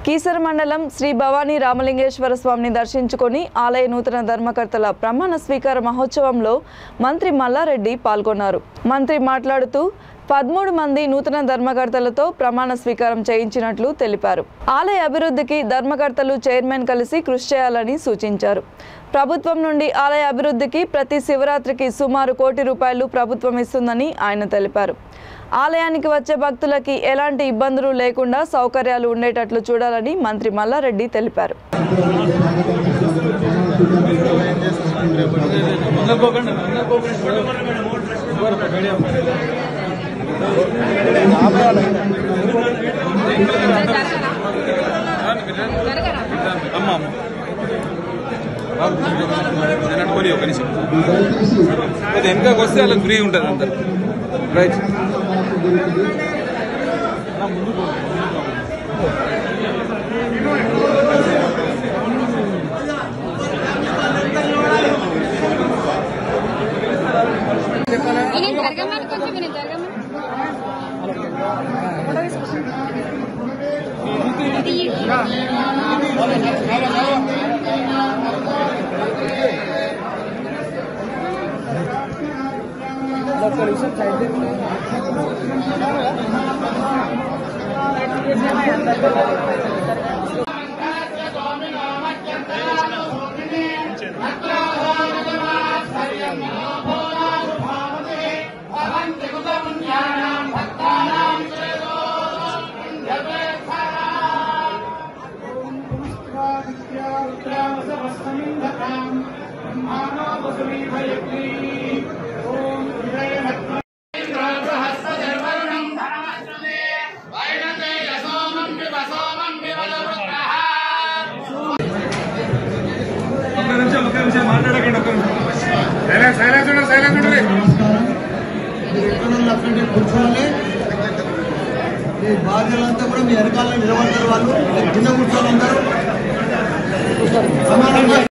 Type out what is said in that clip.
కీసర మండలం శ్రీ భవానీ రామలింగేశ్వర స్వామిని దర్శించుకొని ఆలయ నూతన ధర్మకర్తల ప్రమాణ స్వీకార మహోత్సవంలో మంత్రి మల్లారెడ్డి పాల్గొన్నారు. మంత్రి మాట్లాడుతూ 13 మంది నూతన ధర్మకర్తలతో ప్రమాణ స్వీకారం చేయించినట్లు తెలిపారు. ఆలయ అభివృద్ధికి ధర్మకర్తలు చైర్మన్ కలిసి కృషి చేయాలని సూచించారు. ప్రభుత్వం నుండి ఆలయ అభివృద్ధికి ప్రతి శివరాత్రికి సుమారు ₹1 కోటి ప్రభుత్వం ఇస్తుందని ఆయన తెలిపారు. ఆలయానికి వచ్చే భక్తులకి ఎలాంటి ఇబ్బందులు లేకుండా సౌకర్యాలు ఉండేటట్లు చూడాలని మంత్రి మల్లారెడ్డి తెలిపారు. వెనకకి వస్తే వాళ్ళకి ఫ్రీ ఉంటుంది అందరు రైట్. కూర్చోవాలి. మీ బాధ్యులంతా కూడా మీ వెనకాల నిలబడతారు. వాళ్ళు కింద కూర్చోవాలంటారు సమానంగా.